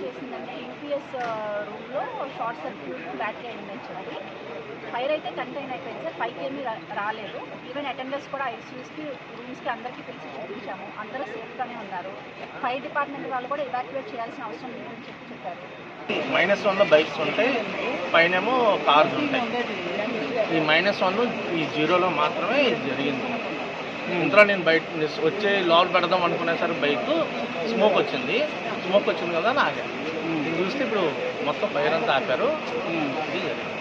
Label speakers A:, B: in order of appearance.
A: చేసిందంటే యూపీఎస్ రూమ్లో short circuit battery అయిందని చెప్పి ఫైర్ అయితే కంటైన్ అయిపోయింది సార్. పైకి ఏమీ రాలేదు. ఈవెన్ అటెండర్స్ కూడా ఐసీయూస్కి రూమ్స్కి అందరికీ పిలిచి చూపించాము. అందరూ సేఫ్గానే ఉన్నారు. ఫైర్ డిపార్ట్మెంట్ వాళ్ళు కూడా ఎవాక్యుయేట్ చేయాల్సిన అవసరం లేదని చెప్పారు.
B: -1 బైక్స్ ఉంటాయి, పైనేమో కార్స్ ఉంటాయి. ఈ -1 ఈ 0లో మాత్రమే ఇది జరిగింది. ఇంతలో నేను బయట వచ్చి లోపల పెడదాం అనుకునేసరికి బైక్ స్మోక్ వచ్చింది కదా అని ఆగాను. చూస్తే ఇప్పుడు మొత్తం ఫైర్ అంతా ఆపారు. ఇది జరిగింది.